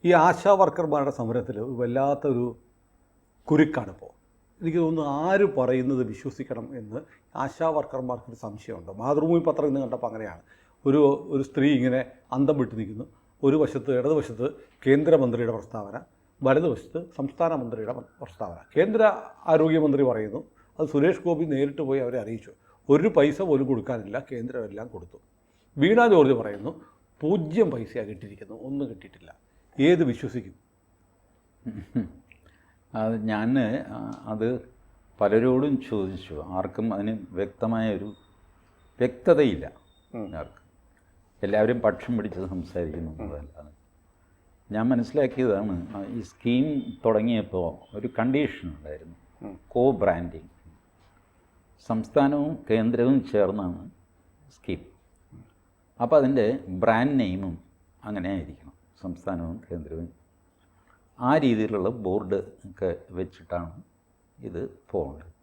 ഈ ആശാ വർക്കർമാരുടെ സമരത്തിൽ വല്ലാത്തൊരു കുരുക്കാണിപ്പോൾ. എനിക്ക് തോന്നുന്നു ആര് പറയുന്നത് വിശ്വസിക്കണം എന്ന് ആശാ വർക്കർമാർക്കൊരു സംശയമുണ്ട്. മാതൃഭൂമി പത്രം ഇന്ന് കണ്ടപ്പോൾ അങ്ങനെയാണ്. ഒരു സ്ത്രീ ഇങ്ങനെ അന്തം വിട്ട് നിൽക്കുന്നു. ഒരു വശത്ത് ഇടതുവശത്ത് കേന്ദ്രമന്ത്രിയുടെ പ്രസ്താവന, വലതുവശത്ത് സംസ്ഥാന മന്ത്രിയുടെ പ്രസ്താവന. കേന്ദ്ര ആരോഗ്യമന്ത്രി പറയുന്നു അത് സുരേഷ് ഗോപി നേരിട്ട് പോയി അവരെ അറിയിച്ചു, ഒരു പൈസ പോലും കൊടുക്കാനില്ല, കേന്ദ്രം എല്ലാം കൊടുത്തു. വീണ ജോർജ് പറയുന്നു 0 പൈസയാണ് കിട്ടിയിരിക്കുന്നു, ഒന്നും കിട്ടിയിട്ടില്ല. ഏത് വിശ്വസിക്കും? അത് പലരോടും ചോദിച്ചു. ആർക്കും അതിന് വ്യക്തമായൊരു വ്യക്തതയില്ല. ആർക്കും എല്ലാവരും പക്ഷം പിടിച്ച് സംസാരിക്കുന്നു എന്നതല്ലാതെ. ഞാൻ മനസ്സിലാക്കിയതാണ്, ഈ സ്കീം തുടങ്ങിയപ്പോൾ ഒരു കണ്ടീഷൻ ഉണ്ടായിരുന്നു, കോ ബ്രാൻഡിങ്. സംസ്ഥാനവും കേന്ദ്രവും ചേർന്നാണ് സ്കീം. അപ്പോൾ അതിൻ്റെ ബ്രാൻഡ് നെയിമും അങ്ങനെ ആയിരിക്കണം, സംസ്ഥാനവും കേന്ദ്രവും. ആ രീതിയിലുള്ള ബോർഡ് ഒക്കെ വെച്ചിട്ടാണ് ഇത് പോകേണ്ടത്.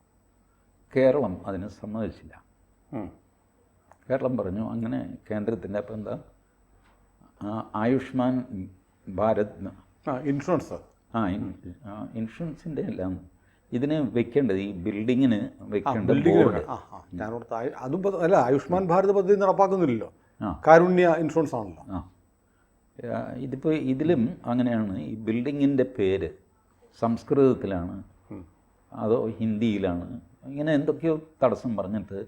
കേരളം അതിന് സമ്മതിച്ചില്ല. കേരളം പറഞ്ഞു അങ്ങനെ കേന്ദ്രത്തിൻ്റെ അപ്പം എന്താ ആയുഷ്മാൻ ഭാരത് ഇൻഷുറൻസ്, ഇൻഷുറൻസിൻ്റെ എല്ലാം ഇതിന് വെക്കേണ്ടത്, ഈ ബിൽഡിങ്ങിന് വെക്കേണ്ട ബോർഡ്. അതും അല്ല, ആയുഷ്മാൻ ഭാരത് പദ്ധതി നടപ്പാക്കുന്നില്ലല്ലോ, കാരുണ്യ ഇൻഷുറൻസ് ആണല്ലോ. ഇതിപ്പോൾ ഇതിലും അങ്ങനെയാണ്. ഈ ബിൽഡിങ്ങിൻ്റെ പേര് സംസ്കൃതത്തിലാണ് അതോ ഹിന്ദിയിലാണ്, ഇങ്ങനെ എന്തൊക്കെയോ തടസ്സം പറഞ്ഞിട്ട്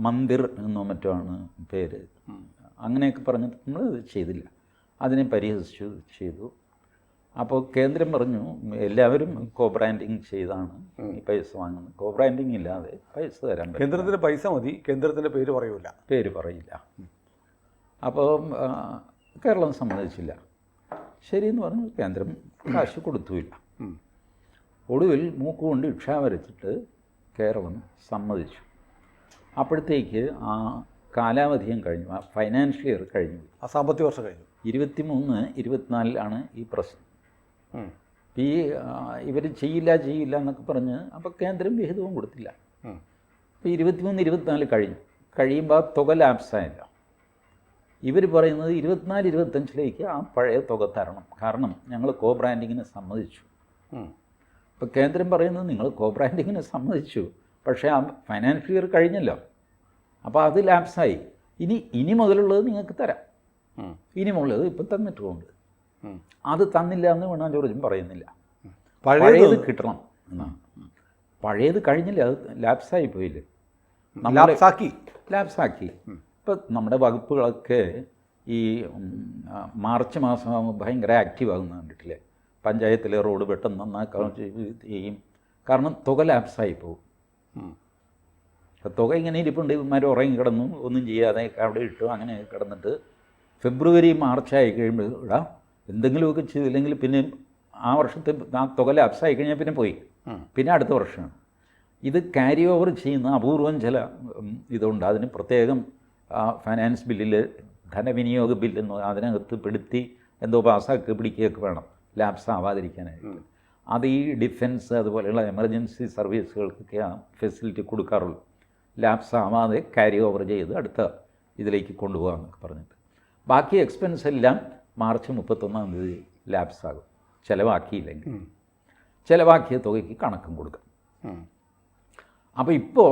മന്ദിർ എന്നോ മറ്റോ ആണ് പേര്. അങ്ങനെയൊക്കെ പറഞ്ഞിട്ട് നമ്മൾ ചെയ്തില്ല, അതിനെ പരിഹസിച്ചു ചെയ്തു. അപ്പോൾ കേന്ദ്രം പറഞ്ഞു എല്ലാവരും കോ ബ്രാൻഡിങ് ചെയ്താണ് ഈ പൈസ വാങ്ങുന്നത്, കോ ബ്രാൻഡിങ് ഇല്ലാതെ പൈസ തരാൻ പറ്റും. കേന്ദ്രത്തിൻ്റെ പൈസ മതി, കേന്ദ്രത്തിൻ്റെ പേര് പറയില്ല. അപ്പോൾ കേരളം സമ്മതിച്ചില്ല. ശരിയെന്ന് പറഞ്ഞു, കേന്ദ്രം കാശ് കൊടുത്തുമില്ല. ഒടുവിൽ മൂക്കുകൊണ്ട് ഇക്ഷ വരച്ചിട്ട് കേരളം സമ്മതിച്ചു. അപ്പോഴത്തേക്ക് ആ കാലാവധിയും കഴിഞ്ഞു, ആ ഫൈനാൻഷ്യൽ ഇയർ കഴിഞ്ഞു, ആ സാമ്പത്തിക വർഷം കഴിഞ്ഞു. 23-24 ഈ പ്രശ്നം. ഈ ഇവർ ചെയ്യില്ല എന്നൊക്കെ പറഞ്ഞ് അപ്പോൾ കേന്ദ്രം വിഹിതവും കൊടുത്തില്ല. അപ്പോൾ 23-24 കഴിയുമ്പോൾ ആ തുക ലാപ്സായില്ല. ഇവർ പറയുന്നത് 24-25 ആ പഴയ തുക തരണം, കാരണം ഞങ്ങൾ കോ ബ്രാൻഡിങ്ങിന് സമ്മതിച്ചു. അപ്പോൾ കേന്ദ്രം പറയുന്നത് നിങ്ങൾ കോ ബ്രാൻഡിങ്ങിന് സമ്മതിച്ചു, പക്ഷേ ആ ഫൈനാൻഷ്യൽ ഇയർ കഴിഞ്ഞല്ലോ, അപ്പോൾ അത് ലാപ്സായി. ഇനി മുതലുള്ളത് നിങ്ങൾക്ക് തരാം, ഇനി മുതലുള്ളത് ഇപ്പം തന്നിട്ടുമുണ്ട്. അത് തന്നില്ല എന്ന് വീണ ജോർജും പറയുന്നില്ല, പഴയത് കിട്ടണം എന്നാണ്. പഴയത് കഴിഞ്ഞില്ല, അത് ലാപ്സായി പോയില്ലേ, ലാപ്സാക്കി. ഇപ്പം നമ്മുടെ വകുപ്പുകളൊക്കെ ഈ മാർച്ച് മാസമാകുമ്പോൾ ഭയങ്കര ആക്റ്റീവ് ആകുന്ന കണ്ടിട്ടില്ലേ? പഞ്ചായത്തിലെ റോഡ് പെട്ടെന്ന് നന്നാക്കാൻ ചെയ്യും, കാരണം തുക ലാപ്സായി പോകും. തുക ഇങ്ങനെ ഇരിപ്പുണ്ട്, ഇവന്മാർ ഉറങ്ങി കിടന്നു, ഒന്നും ചെയ്യാതെ അവിടെ ഇട്ടു, അങ്ങനെ കിടന്നിട്ട് ഫെബ്രുവരി മാർച്ചായി കഴിയുമ്പോൾ ഇടാം എന്തെങ്കിലുമൊക്കെ ചെയ്തില്ലെങ്കിൽ പിന്നെ ആ വർഷത്തെ ആ തുക ലാപ്സായി കഴിഞ്ഞാൽ പിന്നെ പോയി, പിന്നെ അടുത്ത വർഷമാണ്. ഇത് ക്യാരി ഓവർ ചെയ്യുന്ന അപൂർവം ചില ഇതുണ്ട്. അതിന് പ്രത്യേകം ഫൈനാൻസ് ബില്ലിൽ ധനവിനിയോഗ ബില്ലെന്ന് അതിനകത്ത് പെടുത്തി എന്തോ പാസ്സാക്കി പിടിക്കുകയൊക്കെ വേണം ലാപ്സ് ആവാതിരിക്കാനായിട്ട്. അത് ഈ ഡിഫൻസ് അതുപോലെയുള്ള എമർജൻസി സർവീസുകൾക്കൊക്കെ ആ ഫെസിലിറ്റി കൊടുക്കാറുള്ളൂ, ലാപ്സ് ആവാതെ ക്യാരി ഓവർ ചെയ്ത് അടുത്ത ഇതിലേക്ക് കൊണ്ടുപോകാമെന്നൊക്കെ പറഞ്ഞിട്ട്. ബാക്കി എക്സ്പെൻസ് എല്ലാം മാർച്ച് 31 ലാപ്സ് ആകും, ചിലവാക്കിയില്ലെങ്കിൽ. ചിലവാക്കിയ തുകയ്ക്ക് കണക്കും കൊടുക്കാം. അപ്പോൾ ഇപ്പോൾ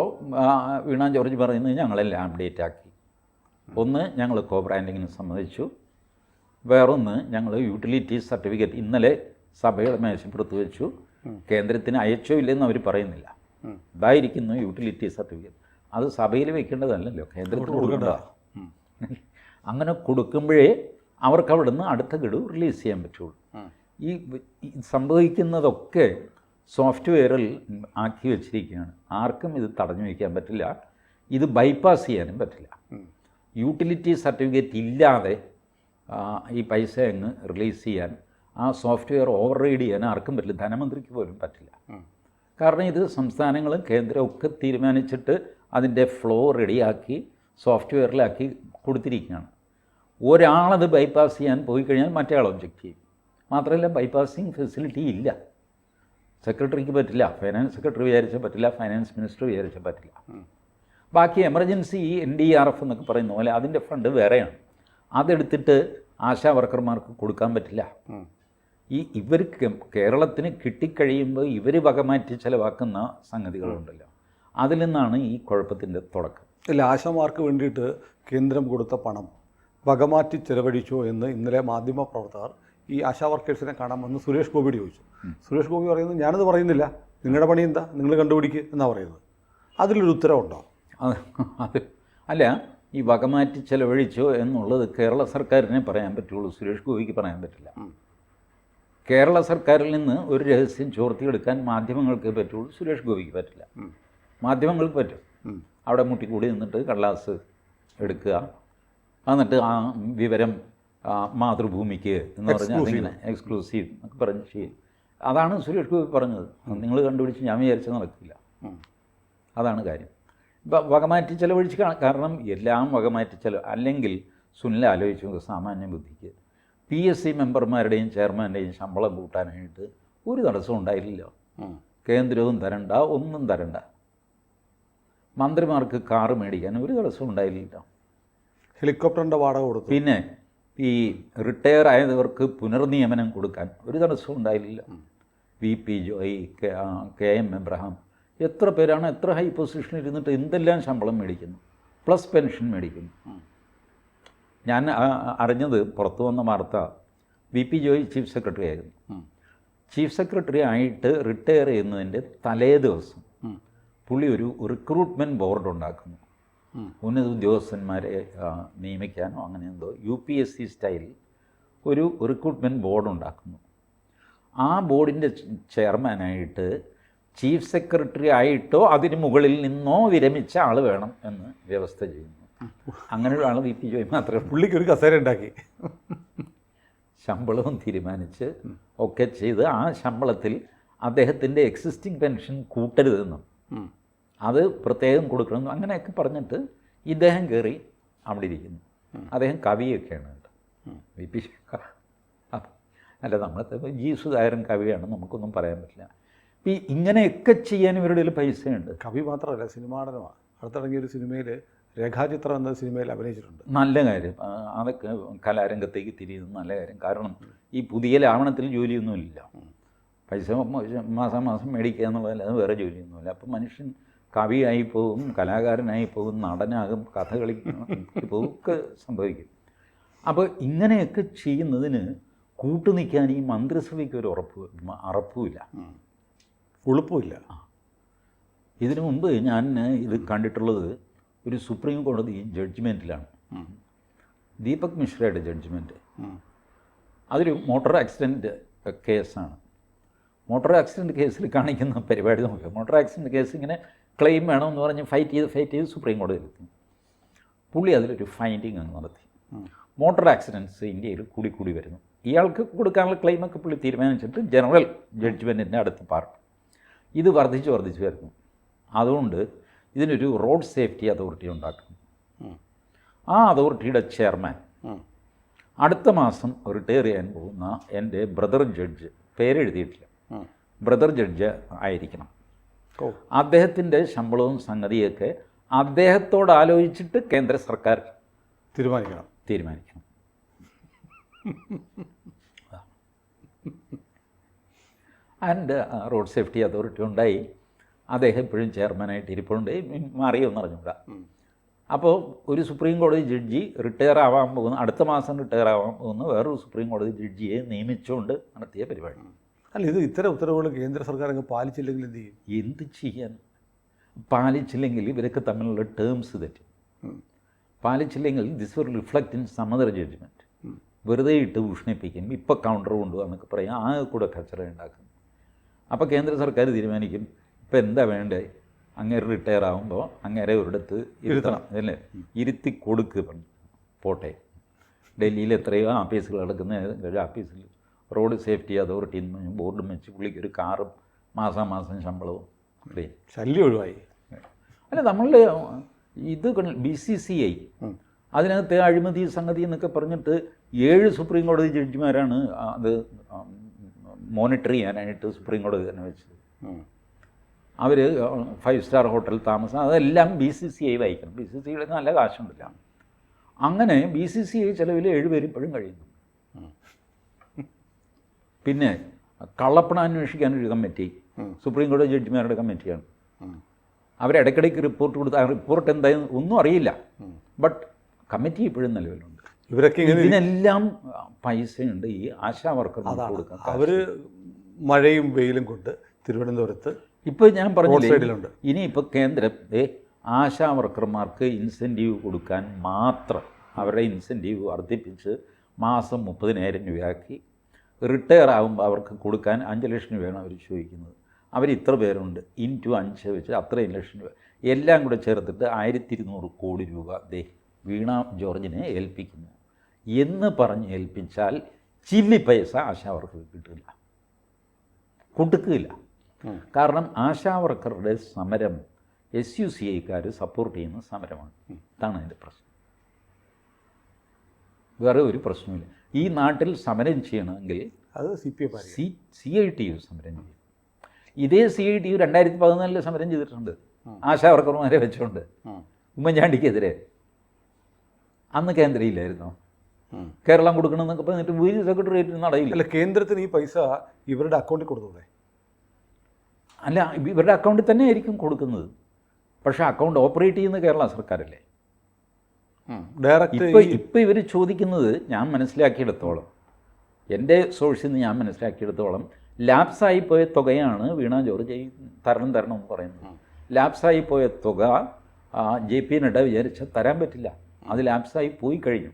വീണ ജോർജ് പറയുന്നത് ഞങ്ങളെല്ലാം അപ്ഡേറ്റ് ആക്കി. ഒന്ന്, ഞങ്ങൾ കോ ബ്രാൻഡിങ്ങിന് സമ്മതിച്ചു. വേറൊന്ന്, ഞങ്ങൾ യൂട്ടിലിറ്റി സർട്ടിഫിക്കറ്റ് ഇന്നലെ സഭയുടെ മേശപ്പുറത്ത് വെച്ചു. കേന്ദ്രത്തിന് അയച്ചോ ഇല്ലെന്ന് അവർ പറയുന്നില്ല. ഇതായിരിക്കുന്നു യൂട്ടിലിറ്റി സർട്ടിഫിക്കറ്റ്. അത് സഭയിൽ വെക്കേണ്ടതല്ലല്ലോ, കേന്ദ്രത്തിന് കൊടുക്കേണ്ടതാണ്. അങ്ങനെ കൊടുക്കുമ്പോഴേ അവർക്ക് അവിടെ നിന്ന് അടുത്ത ഗഡു റിലീസ് ചെയ്യാൻ പറ്റുള്ളൂ. ഈ സംഭവിക്കുന്നതൊക്കെ സോഫ്റ്റ്വെയറിൽ ആക്കി വെച്ചിരിക്കുകയാണ്. ആർക്കും ഇത് തടഞ്ഞു വയ്ക്കാൻ പറ്റില്ല, ഇത് ബൈപ്പാസ് ചെയ്യാനും പറ്റില്ല. യൂട്ടിലിറ്റി സർട്ടിഫിക്കറ്റ് ഇല്ലാതെ ഈ പൈസ അങ്ങ് റിലീസ് ചെയ്യാൻ, ആ സോഫ്റ്റ്വെയർ ഓവർ റൈഡ് ചെയ്യാൻ ആർക്കും പറ്റില്ല, ധനമന്ത്രിക്ക് പോലും പറ്റില്ല. കാരണം ഇത് സംസ്ഥാനങ്ങളും കേന്ദ്രവും ഒക്കെ തീരുമാനിച്ചിട്ട് അതിൻ്റെ ഫ്ലോ റെഡിയാക്കി സോഫ്റ്റ്വെയറിലാക്കി കൊടുത്തിരിക്കുകയാണ്. ഒരാളത് ബൈപ്പാസ് ചെയ്യാൻ പോയി കഴിഞ്ഞാൽ മറ്റേ ആൾ ഒബ്ജക്റ്റ് ചെയ്യും. മാത്രമല്ല ബൈപ്പാസിങ് ഫെസിലിറ്റി ഇല്ല, സെക്രട്ടറിക്ക് പറ്റില്ല, ഫൈനാൻസ് സെക്രട്ടറി വിചാരിച്ചാൽ പറ്റില്ല, ഫൈനാൻസ് മിനിസ്റ്റർ വിചാരിച്ചാൽ പറ്റില്ല. ബാക്കി എമർജൻസി NDRF എന്നൊക്കെ പറയുന്ന പോലെ അതിൻ്റെ ഫണ്ട് വേറെയാണ്. അതെടുത്തിട്ട് ആശാ വർക്കർമാർക്ക് കൊടുക്കാൻ പറ്റില്ല. ഇവർക്ക് കേരളത്തിന് കിട്ടിക്കഴിയുമ്പോൾ ഇവർ വകമാറ്റി ചിലവാക്കുന്ന സംഗതികളുണ്ടല്ലോ, അതിൽ നിന്നാണ് ഈ കുഴപ്പത്തിൻ്റെ തുടക്കം. ഇല്ല, ആശാമാർക്ക് വേണ്ടിയിട്ട് കേന്ദ്രം കൊടുത്ത പണം വകമാറ്റി ചെലവഴിച്ചോ എന്ന് ഇന്നലെ മാധ്യമപ്രവർത്തകർ ഈ ആശാ വർക്കേഴ്സിനെ കാണാൻ വന്ന് സുരേഷ് ഗോപിയോട് ചോദിച്ചു. സുരേഷ് ഗോപി പറയുന്നത് ഞാനത് പറയുന്നില്ല, നിങ്ങളുടെ പണി എന്താ, നിങ്ങൾ കണ്ടുപിടിക്കുക എന്നാണ് പറയുന്നത്. അതിലൊരു ഉത്തരവുണ്ടോ? അത് അല്ല, ഈ വകമാറ്റി ചെലവഴിച്ചോ എന്നുള്ളത് കേരള സർക്കാരിനെ പറയാൻ പറ്റുള്ളൂ, സുരേഷ് ഗോപിക്ക് പറയാൻ പറ്റില്ല. കേരള സർക്കാരിൽ നിന്ന് ഒരു രഹസ്യം ചോർത്തിയെടുക്കാൻ മാധ്യമങ്ങൾക്ക് പറ്റുള്ളൂ, സുരേഷ് ഗോപിക്ക് പറ്റില്ല. മാധ്യമങ്ങൾക്ക് പറ്റും, അവിടെ മുട്ടിക്കൂടി നിന്നിട്ട് കടലാസ് എടുക്കുക, എന്നിട്ട് ആ വിവരം മാതൃഭൂമിക്ക് എന്ന് പറഞ്ഞാൽ അതിങ്ങനെ എക്സ്ക്ലൂസീവ് എന്നൊക്കെ പറഞ്ഞ് ചെയ്യും. അതാണ് സുരേഷ് ഗോപി പറഞ്ഞത്. നിങ്ങൾ കണ്ടുപിടിച്ച് ഞാൻ വിചാരിച്ച നടക്കില്ല, അതാണ് കാര്യം. ഇപ്പം വകമാറ്റി ചെലവഴിച്ച് കാരണം എല്ലാം വകമാറ്റി ചെലവ്. അല്ലെങ്കിൽ സുനിൽ ആലോചിച്ചു, സാമാന്യ ബുദ്ധിക്ക് PSC മെമ്പർമാരുടെയും ചെയർമാൻ്റെയും ശമ്പളം കൂട്ടാനായിട്ട് ഒരു തടസ്സവും ഉണ്ടായില്ലല്ലോ. കേന്ദ്രവും തരണ്ട, ഒന്നും തരണ്ട. മന്ത്രിമാർക്ക് കാറ് മേടിക്കാൻ ഒരു തടസ്സവും ഉണ്ടായില്ലല്ലോ. ഹെലികോപ്റ്ററിൻ്റെ വാടക കൊടുത്തു. പിന്നെ ഈ റിട്ടയർ ആയവർക്ക് പുനർനിയമനം കൊടുക്കാൻ ഒരു തടസ്സവും ഉണ്ടായില്ല. VP ജോയ്, KM എബ്രഹാം, എത്ര പേരാണ് എത്ര ഹൈ പൊസിഷനിൽ ഇരുന്നിട്ട് എന്തെല്ലാം ശമ്പളം മേടിക്കുന്നു, പ്ലസ് പെൻഷൻ മേടിക്കുന്നു. ഞാൻ അറിഞ്ഞത്, പുറത്തു വന്ന വാർത്ത, VP ജോയ് ചീഫ് സെക്രട്ടറി ആയിരുന്നു. ചീഫ് സെക്രട്ടറി ആയിട്ട് റിട്ടയർ ചെയ്യുന്നതിൻ്റെ തലേ ദിവസം പുള്ളി ഒരു റിക്രൂട്ട്മെൻറ്റ് ബോർഡ് ഉണ്ടാക്കുന്നു, ഉന്നത ഉദ്യോഗസ്ഥന്മാരെ നിയമിക്കാനോ അങ്ങനെ എന്തോ UPSC സ്റ്റൈലിൽ ഒരു റിക്രൂട്ട്മെൻറ്റ് ബോർഡ് ഉണ്ടാക്കുന്നു. ആ ബോർഡിൻ്റെ ചെയർമാനായിട്ട് ചീഫ് സെക്രട്ടറി ആയിട്ടോ അതിന് മുകളിൽ നിന്നോ വിരമിച്ച ആൾ വേണം എന്ന് വ്യവസ്ഥ ചെയ്യുന്നു. അങ്ങനെയുള്ള ആൾ VP ജോയ് മാത്രമേ. പുള്ളിക്ക് ഒരു കസേര ഉണ്ടാക്കി ശമ്പളവും തീരുമാനിച്ച് ഒക്കെ ചെയ്ത് ആ ശമ്പളത്തിൽ അദ്ദേഹത്തിൻ്റെ എക്സിസ്റ്റിംഗ് പെൻഷൻ കൂട്ടരുതെന്നും അത് പ്രത്യേകം കൊടുക്കണം അങ്ങനെയൊക്കെ പറഞ്ഞിട്ട് ഇദ്ദേഹം കയറി അവിടെ ഇരിക്കുന്നു. അദ്ദേഹം കവിയൊക്കെയാണ് കേട്ടോ, VP. അല്ല, നമ്മളത്തെ G സുധാകരൻ കവിയാണ്, നമുക്കൊന്നും പറയാൻ പറ്റില്ല. ഈ ഇങ്ങനെയൊക്കെ ചെയ്യാൻ ഇവരുടെ കയ്യിൽ പൈസയുണ്ട്. കവി മാത്രമല്ല, സിനിമാടനമാണ്. അടുത്തിറങ്ങിയ ഒരു സിനിമയിൽ രേഖാചിത്രം എന്ന സിനിമയിൽ അഭിനയിച്ചിട്ടുണ്ട്. നല്ല കാര്യം, അതൊക്കെ കലാരംഗത്തേക്ക് തിരിയുന്നത് നല്ല കാര്യം. കാരണം ഈ പുതിയ ലാവണത്തിൽ ജോലിയൊന്നുമില്ല, പൈസ മാസം മാസം മേടിക്കുക എന്നുള്ളതല്ലാതെ വേറെ ജോലിയൊന്നുമില്ല. അപ്പം മനുഷ്യൻ കവിയായി പോകും, കലാകാരനായി പോകും, നടനാകും, കഥ കളിക്കും, ഒക്കെ സംഭവിക്കും. അപ്പോൾ ഇങ്ങനെയൊക്കെ ചെയ്യുന്നതിന് കൂട്ടുനിൽക്കാൻ ഈ മന്ത്രിസഭയ്ക്ക് ഒരു അറപ്പുമില്ല, ഉളുപ്പുമില്ല. ഇതിനു മുമ്പ് ഞാൻ ഇത് കണ്ടിട്ടുള്ളത് ഒരു സുപ്രീം കോടതി ജഡ്ജ്മെൻറ്റിലാണ്, ദീപക് മിശ്രയുടെ ജഡ്ജ്മെൻറ്റ്. അതൊരു മോട്ടോർ ആക്സിഡൻറ്റ് കേസാണ്. മോട്ടോർ ആക്സിഡൻറ്റ് കേസിൽ കാണിക്കുന്ന പരിപാടി നോക്കുക. മോട്ടോർ ആക്സിഡൻറ്റ് കേസ് ഇങ്ങനെ ക്ലെയിം വേണമെന്ന് പറഞ്ഞ് ഫൈറ്റ് ചെയ്ത് സുപ്രീം കോടതിയിലെത്തി. പുള്ളി അതിലൊരു ഫൈൻഡിങ് അങ്ങ് നടത്തി. മോട്ടോർ ആക്സിഡൻറ്റ്സ് ഇന്ത്യയിൽ കൂടി വരുന്നു. ഇയാൾക്ക് കൊടുക്കാനുള്ള ക്ലെയിമൊക്കെ പുള്ളി തീരുമാനിച്ചിട്ട് ജനറൽ ജഡ്ജ്മെൻറ്റിൻ്റെ അടുത്ത് പാർട്ട് ഇത് വർദ്ധിച്ച് വരുന്നു. അതുകൊണ്ട് ഇതിനൊരു റോഡ് സേഫ്റ്റി അതോറിറ്റി ഉണ്ടാക്കണം. ആ അതോറിറ്റിയുടെ ചെയർമാൻ അടുത്ത മാസം റിട്ടയർ ചെയ്യാൻ പോകുന്ന എൻ്റെ ബ്രദർ ജഡ്ജ്, പേരെഴുതിയിട്ടില്ല, ബ്രദർ ജഡ്ജ് ആയിരിക്കണം. അദ്ദേഹത്തിൻ്റെ ശമ്പളവും സംഗതിയൊക്കെ അദ്ദേഹത്തോട് ആലോചിച്ചിട്ട് കേന്ദ്ര സർക്കാർ തീരുമാനിക്കണം. ആൻഡ് റോഡ് സേഫ്റ്റി അതോറിറ്റി ഉണ്ടായി. അദ്ദേഹം ഇപ്പോഴും ചെയർമാനായിട്ട് ഇരിപ്പുണ്ട്, മാറിയൊന്നും അറിഞ്ഞൂടാ. അപ്പോൾ ഒരു സുപ്രീം കോടതി ജഡ്ജി റിട്ടയർ ആവാൻ പോകുന്ന, അടുത്ത മാസം റിട്ടയർ ആവാൻ പോകുന്ന വേറൊരു സുപ്രീം കോടതി ജഡ്ജിയെ നിയമിച്ചുകൊണ്ട് നടത്തിയ പരിപാടി. അല്ല, ഇത് ഇത്തരം ഉത്തരവുകൾ കേന്ദ്ര സർക്കാർ അങ്ങ് പാലിച്ചില്ലെങ്കിൽ എന്ത് ചെയ്യും? എന്ത് ചെയ്യാൻ? പാലിച്ചില്ലെങ്കിൽ ഇവരൊക്കെ തമ്മിലുള്ള ടേംസ് തെറ്റും. പാലിച്ചില്ലെങ്കിൽ this will reflect in some other judgement. വെറുതെ ഇട്ട് ഉഷ്ണിപ്പിക്കും, ഇപ്പോൾ കൗണ്ടർ കൊണ്ടുപോകാന്നൊക്കെ പറയും, ആ കൂടെ കച്ചറ ഉണ്ടാക്കും. അപ്പോൾ കേന്ദ്ര സർക്കാർ തീരുമാനിക്കും ഇപ്പോൾ എന്താ വേണ്ടേ, അങ്ങേരെ റിട്ടയർ ആകുമ്പോൾ അങ്ങേരെ ഒരിടത്ത് ഇരുത്തണം, അല്ലേ, ഇരുത്തി കൊടുക്ക് പോട്ടെ. ഡൽഹിയിൽ എത്രയോ ആഫീസുകൾ കിടക്കുന്ന ഒരു ആഫീസിൽ റോഡ് സേഫ്റ്റി അതോറിറ്റി ബോർഡും വെച്ച് പുള്ളിക്ക് ഒരു കാറും മാസം ശമ്പളവും ഫ്രീ. ശല്യം ഒഴിവായി. അല്ല, നമ്മളുടെ ഇത് BCCI അതിനകത്ത് അഴിമതി സംഗതി എന്നൊക്കെ പറഞ്ഞിട്ട് 7 സുപ്രീം കോടതി ജഡ്ജിമാരാണ് അത് മോണിറ്റർ ചെയ്യാനായിട്ട് സുപ്രീം കോടതി തന്നെ വെച്ചത്. അവർ 5 സ്റ്റാർ ഹോട്ടൽ താമസം അതെല്ലാം BCCI വായിക്കണം. BCCIയുടെ നല്ല കാശുണ്ടല്ല. അങ്ങനെ BCCI ചിലവിൽ 7 പേര് ഇപ്പോഴും കഴിയുന്നു. പിന്നെ കള്ളപ്പണം അന്വേഷിക്കാനൊരു കമ്മിറ്റി, സുപ്രീം കോടതി ജഡ്ജിമാരുടെ കമ്മിറ്റിയാണ്. അവരിടയ്ക്കിടയ്ക്ക് റിപ്പോർട്ട് കൊടുത്ത് ആ റിപ്പോർട്ട് എന്തായാലും ഒന്നും അറിയില്ല, ബട്ട് കമ്മിറ്റി ഇപ്പോഴും നിലവിലുണ്ട്. ഇവരൊക്കെ ഇതിനെല്ലാം പൈസയുണ്ട് ഈ ആശാ വർക്കർമാർക്ക് കൊടുക്കാൻ. അവർ മഴയും വെയിലും കൊണ്ട് തിരുവനന്തപുരത്ത് ഇപ്പോൾ ഞാൻ പറഞ്ഞില്ലേ, സൈഡിലുണ്ട്. ഇനിയിപ്പോൾ കേന്ദ്രം ആശാ വർക്കർമാർക്ക് ഇൻസെൻറ്റീവ് കൊടുക്കാൻ മാത്രം അവരുടെ ഇൻസെൻറ്റീവ് വർദ്ധിപ്പിച്ച് മാസം 30,000 രൂപയാക്കി, റിട്ടയർ ആകുമ്പോൾ അവർക്ക് കൊടുക്കാൻ 5 ലക്ഷം രൂപയാണ് അവർ ചോദിക്കുന്നത്. അവർ ഇത്ര പേരുണ്ട്, ഇൻറ്റു 5 വെച്ച് അത്രയും ലക്ഷം രൂപ എല്ലാം കൂടെ ചേർത്തിട്ട് 1200 കോടി രൂപ വീണ ജോർജിനെ ഏൽപ്പിക്കുന്നു എന്ന് പറഞ്ഞ് ഏൽപ്പിച്ചാൽ ചില്ലി പൈസ ആശാവർക്കർക്ക് കിട്ടില്ല, കൊടുക്കില്ല. കാരണം ആശാവർക്കറുടെ സമരം SUCIക്കാർ സപ്പോർട്ട് ചെയ്യുന്ന സമരമാണ്. ഇതാണ് അതിൻ്റെ പ്രശ്നം, വേറെ ഒരു പ്രശ്നമില്ല. ഈ നാട്ടിൽ സമരം ചെയ്യണമെങ്കിൽ അത് CITU സമരം ചെയ്യും. ഇതേ CITU 2014 സമരം ചെയ്തിട്ടുണ്ട് ആശാവർക്കർമാരെ വെച്ചുകൊണ്ട്, ഉമ്മൻചാണ്ടിക്കെതിരെ. അന്ന് കേന്ദ്രയില്ലായിരുന്നോ? കേരളം കൊടുക്കണമെന്നൊക്കെ പറഞ്ഞിട്ട് വീര് സെക്രട്ടേറിയറ്റ് നടയില്ല. അല്ല, കേന്ദ്രത്തിന് ഈ പൈസ ഇവരുടെ അക്കൗണ്ടിൽ കൊടുത്തൂടെ? അല്ല, ഇവരുടെ അക്കൗണ്ടിൽ തന്നെ ആയിരിക്കും കൊടുക്കുന്നത്, പക്ഷേ അക്കൗണ്ട് ഓപ്പറേറ്റ് ചെയ്യുന്ന കേരള സർക്കാരല്ലേ. ഡയറക്റ്റ് ഇപ്പം ഇവർ ചോദിക്കുന്നത്, ഞാൻ മനസ്സിലാക്കിയെടുത്തോളം, എൻ്റെ സോഴ്സിൽ നിന്ന് ഞാൻ മനസ്സിലാക്കിയെടുത്തോളം, ലാപ്സായി പോയ തുകയാണ് വീണ ജോർജ് തരണം എന്ന് പറയുന്നത്. ലാപ്സായി പോയ തുക JP നഡ്ഡ വിചാരിച്ചാൽ തരാൻ പറ്റില്ല, അത് ലാപ്സായി പോയി കഴിഞ്ഞു.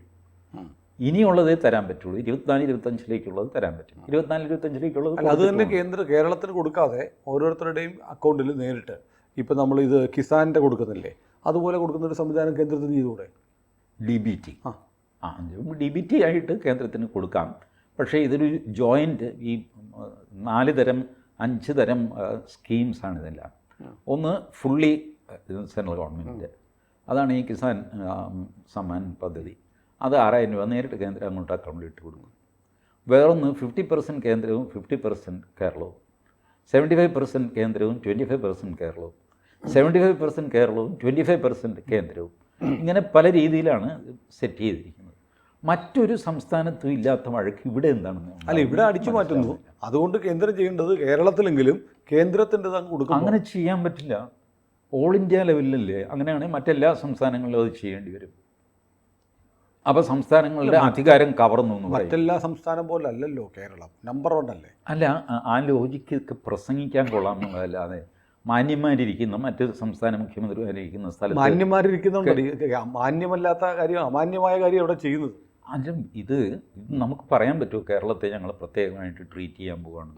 ഇനിയുള്ളതേ തരാൻ പറ്റുള്ളൂ, 24-25 തരാൻ പറ്റും. 24-25 അത് തന്നെ കേരളത്തിന് കൊടുക്കാതെ ഓരോരുത്തരുടെയും അക്കൗണ്ടിൽ നേരിട്ട്, ഇപ്പം നമ്മളിത് കിസാൻ്റെ കൊടുക്കുന്നില്ലേ, അതുപോലെ കൊടുക്കുന്നൊരു സംവിധാനം കേന്ദ്രത്തിന് ചെയ്തുകൂടെ? DBT DBT ആയിട്ട് കേന്ദ്രത്തിന് കൊടുക്കാം. പക്ഷേ ഇതൊരു ജോയിൻറ്റ്, ഈ 4 തരം 5 തരം സ്കീംസാണ് ഇതെല്ലാം. ഒന്ന് ഫുള്ളി സെൻട്രൽ ഗവൺമെൻറ്, അതാണ് ഈ കിസാൻ സമ്മാൻ പദ്ധതി. അത് 6,000 രൂപ നേരിട്ട് കേന്ദ്രം അങ്ങോട്ട് അക്കൗണ്ടിൽ ഇട്ട് കൊടുക്കും. വേറൊന്ന് 50% കേന്ദ്രവും 50% കേരളവും, 75% കേന്ദ്രവും 25% കേരളവും, 75% കേരളവും 25% കേന്ദ്രവും. ഇങ്ങനെ പല രീതിയിലാണ് സെറ്റ് ചെയ്തിരിക്കുന്നത്. മറ്റൊരു സംസ്ഥാനത്തും ഇല്ലാത്ത വഴക്ക് ഇവിടെ എന്താണെന്ന് അല്ല, ഇവിടെ അടിച്ചു മാറ്റുന്നു. അതുകൊണ്ട് കേന്ദ്രം ചെയ്യേണ്ടത് കേരളത്തിലെങ്കിലും കേന്ദ്രത്തിൻ്റെ കൊടുക്കും. അങ്ങനെ ചെയ്യാൻ പറ്റില്ല, ഓൾ ഇന്ത്യ ലെവലിലല്ലേ. അങ്ങനെയാണെങ്കിൽ മറ്റെല്ലാ സംസ്ഥാനങ്ങളിലും അത് ചെയ്യേണ്ടി വരും. അപ്പോൾ സംസ്ഥാനങ്ങളുടെ അധികാരം കവർന്നു എന്ന് പറയും. മറ്റെല്ലാ സംസ്ഥാനം പോലെ അല്ലല്ലോ കേരളം, നമ്പർ 1 അല്ലേ? അല്ല, ആ ലോജിക്കൊക്കെ പ്രസംഗിക്കാൻ കൊള്ളാമെന്നുള്ളതല്ലാതെ മാന്യന്മാരിരിക്കുന്ന മറ്റ് സംസ്ഥാന മുഖ്യമന്ത്രിമാരിരിക്കുന്ന സ്ഥലത്ത് മാന്യന്മാരിരിക്കുന്നുണ്ട്, മാന്യമല്ലാത്ത കാര്യം, അമാന്യമായ കാര്യം അവിടെ ചെയ്യുന്നത്. അതും ഇത് നമുക്ക് പറയാൻ പറ്റുമോ കേരളത്തെ ഞങ്ങൾ പ്രത്യേകമായിട്ട് ട്രീറ്റ് ചെയ്യാൻ പോവുകയാണ്?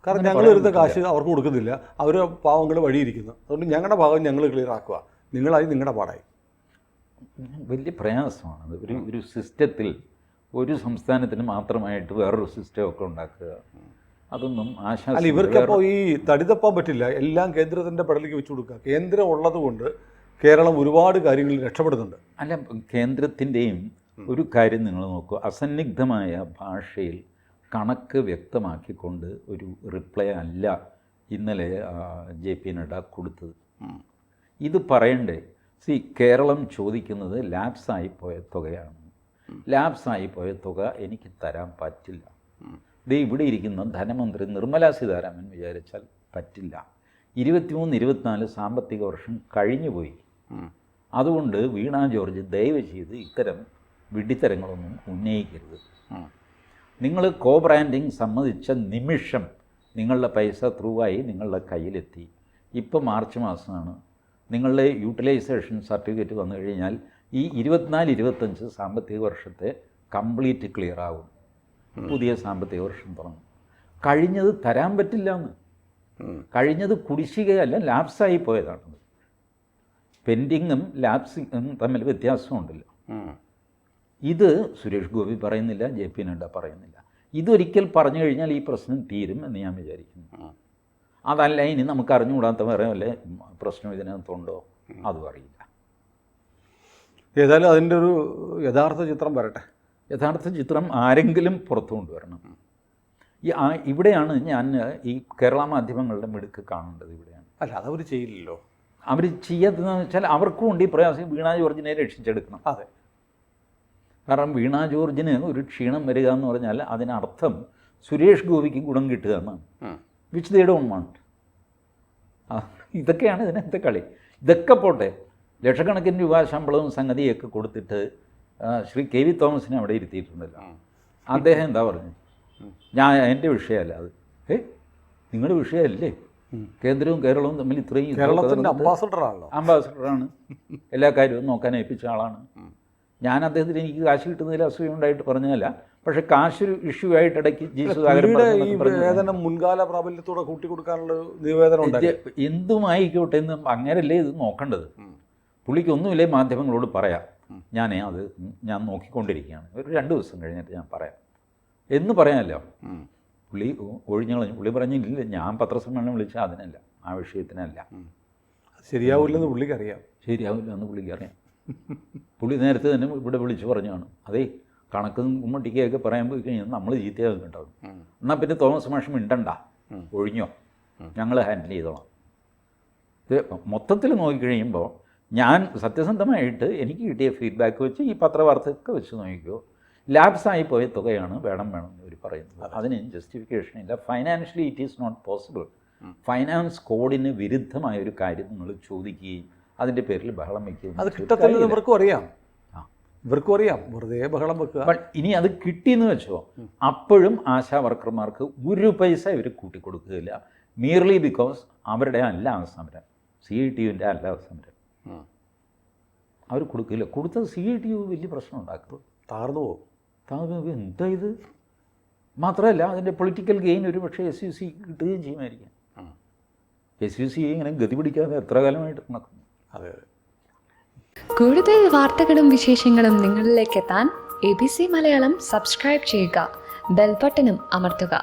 കാരണം ഞങ്ങൾ വരുന്ന കാശ് അവർക്ക് കൊടുക്കുന്നില്ല, അവർ പാവങ്ങൾ വഴിയിരിക്കുന്നു. അതുകൊണ്ട് ഞങ്ങളുടെ ഭാഗം ഞങ്ങൾ ക്ലിയർ ആക്കുക, നിങ്ങളായി നിങ്ങളുടെ പാടായി. വലിയ പ്രയാസമാണത്. ഒരു സിസ്റ്റത്തിൽ ഒരു സംസ്ഥാനത്തിന് മാത്രമായിട്ട് വേറൊരു സിസ്റ്റമൊക്കെ ഉണ്ടാക്കുക, അതൊന്നും അല്ല. ഇവർക്കപ്പോൾ ഈ തടിതപ്പാൻ പറ്റില്ല, എല്ലാം കേന്ദ്രത്തിൻ്റെ പടലേക്ക് വെച്ച് കൊടുക്കുക. കേന്ദ്രം ഉള്ളത് കൊണ്ട് കേരളം ഒരുപാട് കാര്യങ്ങളിൽ രക്ഷപ്പെടുന്നുണ്ട്. അല്ല, കേന്ദ്രത്തിൻ്റെയും ഒരു കാര്യം നിങ്ങൾ നോക്കൂ, അസന്നിഗ്ധമായ ഭാഷയിൽ കണക്ക് വ്യക്തമാക്കിക്കൊണ്ട് ഒരു റിപ്ലൈ അല്ല ഇന്നലെ JP നഡ്ഡ കൊടുത്തത്. ഇത് പറയണ്ടേ? കേരളം ചോദിക്കുന്നത് ലാപ്സായിപ്പോയ തുകയാണ്. ലാപ്സായിപ്പോയ തുക എനിക്ക് തരാൻ പറ്റില്ല. ഇവിടെ ഇരിക്കുന്ന ധനമന്ത്രി നിർമ്മലാ സീതാരാമൻ വിചാരിച്ചാൽ പറ്റില്ല. 23-24 സാമ്പത്തിക വർഷം കഴിഞ്ഞുപോയി. അതുകൊണ്ട് വീണ ജോർജ് ദയവ് ചെയ്ത് ഇത്തരം വിഡ്ഢിത്തരങ്ങളൊന്നും ഉന്നയിക്കരുത്. നിങ്ങൾ കോ ബ്രാൻഡിങ് സമ്മതിച്ച നിമിഷം നിങ്ങളുടെ പൈസ ത്രൂവായി നിങ്ങളുടെ കയ്യിലെത്തി. ഇപ്പോൾ മാർച്ച് മാസമാണ്, നിങ്ങളുടെ യൂട്ടിലൈസേഷൻ സർട്ടിഫിക്കറ്റ് വന്നു കഴിഞ്ഞാൽ ഈ 24-25 സാമ്പത്തിക വർഷത്തെ കംപ്ലീറ്റ് ക്ലിയർ ആകും. പുതിയ സാമ്പത്തിക വർഷം തുടങ്ങും. കഴിഞ്ഞത് തരാൻ പറ്റില്ല എന്ന്, കഴിഞ്ഞത് കുടിശ്ശികയല്ല, ലാപ്സായി പോയതാണ്. പെൻഡിങ്ങും ലാപ്സിങ്ങും തമ്മിൽ വ്യത്യാസമുണ്ടല്ലോ. ഇത് സുരേഷ് ഗോപി പറയുന്നില്ല, JP നഡ്ഡ പറയുന്നില്ല. ഇതൊരിക്കൽ പറഞ്ഞു കഴിഞ്ഞാൽ ഈ പ്രശ്നം തീരും എന്ന് ഞാൻ വിചാരിക്കുന്നു. അതല്ല, ഇനി നമുക്ക് അറിഞ്ഞുകൂടാത്ത വേറെ വല്ല പ്രശ്നം ഇതിനകത്തുണ്ടോ അതും അറിയില്ല. ഏതായാലും അതിൻ്റെ ഒരു യഥാർത്ഥ ചിത്രം വരട്ടെ. യഥാർത്ഥ ചിത്രം ആരെങ്കിലും പുറത്തു കൊണ്ടുവരണം. ഇവിടെയാണ് ഞാൻ ഈ കേരള മാധ്യമങ്ങളുടെ മിടുക്ക് കാണേണ്ടത്. ഇവിടെയാണ്. അല്ല, അതവർ ചെയ്യില്ലല്ലോ. അവർ ചെയ്യാത്തതെന്ന് വെച്ചാൽ അവർക്കും ഉണ്ട് ഈ പ്രയാസം. വീണ ജോർജിനെ രക്ഷിച്ചെടുക്കണം. അതെ, കാരണം വീണ ജോർജിന് ഒരു ക്ഷീണം വരിക എന്ന് പറഞ്ഞാൽ അതിനർത്ഥം സുരേഷ് ഗോപിക്ക് ഗുണം കിട്ടുക എന്നാണ്, വിച്ച് ദേ ഡോണ്ട് വാണ്ട്. ഇതൊക്കെയാണ് ഇതിനകത്തെ കളി. ഇതൊക്കെ പോട്ടെ, ലക്ഷക്കണക്കിന് രൂപ ശമ്പളവും സംഗതിയൊക്കെ കൊടുത്തിട്ട് ശ്രീ കെ വി തോമസിനെ അവിടെ ഇരുത്തിയിട്ടുണ്ടല്ലോ. അദ്ദേഹം എന്താ പറഞ്ഞു, എൻ്റെ വിഷയമല്ല അത്. നിങ്ങളുടെ വിഷയമല്ലേ, കേന്ദ്രവും കേരളവും തമ്മിൽ ഇത്രയും അംബാസഡറാണ്, എല്ലാ കാര്യവും നോക്കാൻ ഏൽപ്പിച്ച ആളാണ്. ഞാൻ അദ്ദേഹത്തിന് എനിക്ക് കാശ് കിട്ടുന്നതിൽ അസൂയുണ്ടായിട്ട് പറഞ്ഞതല്ല, പക്ഷേ കാശ് ഇഷ്യൂ ആയിട്ട് ഇടയ്ക്ക് ജി സുധാകരൻ മുൻകാല പ്രാബല്യത്തോടെ കൂട്ടിക്കൊടുക്കാനുള്ള നിവേദനം എന്തുമായിക്കോട്ടെ എന്ന് അങ്ങനെയല്ലേ ഇത് നോക്കേണ്ടത്. പുള്ളിക്കൊന്നുമില്ലേ മാധ്യമങ്ങളോട് പറയാം, ഞാൻ നോക്കിക്കൊണ്ടിരിക്കുകയാണ്, ഒരു 2 ദിവസം കഴിഞ്ഞിട്ട് ഞാൻ പറയാം എന്ന് പറയാമല്ലോ. പുള്ളി ഒഴിഞ്ഞളഞ്ഞു. പുള്ളി പറഞ്ഞില്ല, ഞാൻ പത്രസമ്മേളനം വിളിച്ചാൽ അതിനല്ല, ആ വിഷയത്തിനല്ല. ശരിയാവില്ലെന്ന് പുള്ളിക്കറിയാം. ശരിയാവില്ലെന്ന് പുള്ളിക്കറിയാം. പുള്ളി നേരത്തെ തന്നെ ഇവിടെ വിളിച്ച് പറഞ്ഞാണ്, അതേ കണക്കും കുമ്മട്ടിക്കൊക്കെ പറയാൻ പോയി കഴിഞ്ഞാൽ നമ്മൾ ചീത്തയാകും കേട്ടോ, എന്നാൽ പിന്നെ തോമസ് മാഷ് മിണ്ടണ്ട, ഒഴിഞ്ഞോ, ഞങ്ങൾ ഹാൻഡിൽ ചെയ്തോളാം. ഇത് മൊത്തത്തിൽ നോക്കിക്കഴിയുമ്പോൾ ഞാൻ സത്യസന്ധമായിട്ട് എനിക്ക് കിട്ടിയ ഫീഡ്ബാക്ക് വെച്ച് ഈ പത്രവാർത്തയൊക്കെ വെച്ച് നോക്കിക്കോ, ലാപ്സായി പോയ തുകയാണ് വേണം എന്ന് അവർ പറയുന്നത്. അതിന് ജസ്റ്റിഫിക്കേഷൻ ഇല്ല. Financially it is not possible. Finance കോഡിന് വിരുദ്ധമായ ഒരു കാര്യം നിങ്ങൾ ചോദിക്കുകയും അതിൻ്റെ പേരിൽ ബഹളം വയ്ക്കുകയും അത് കിട്ടത്തില്ലെന്ന് ഇവർക്കും അറിയാം. വെറുതെ ബഹളം വെക്കുക. ഇനി അത് കിട്ടിയെന്ന് വെച്ചോ, അപ്പോഴും ആശാ വർക്കർമാർക്ക് ഒരു പൈസ ഇവർ കൂട്ടിക്കൊടുക്കുകയില്ല. മിയർലി ബിക്കോസ് അവരുടെ അല്ല ആ സമരം, CITUവിൻ്റെ അല്ല സമരം, അവർ കൊടുക്കില്ല. കൊടുത്തത് CITU വലിയ പ്രശ്നം ഉണ്ടാക്കും, താഴ്ന്നു പോകും. എന്താ ഇത്? മാത്രമല്ല അതിൻ്റെ പൊളിറ്റിക്കൽ ഗെയിൻ ഒരു പക്ഷേ SUC കിട്ടുകയും ചെയ്യുമായിരിക്കും. SUC ഇങ്ങനെ ഗതി പിടിക്കാതെ എത്ര കാലമായിട്ട് നടക്കുന്നു. അതെ. കൂടുതൽ വാർത്തകളും വിശേഷങ്ങളും നിങ്ങളിലേക്ക് എത്താൻ ABC മലയാളം സബ്സ്ക്രൈബ് ചെയ്യുക, ബെൽ ബട്ടണും അമർത്തുക.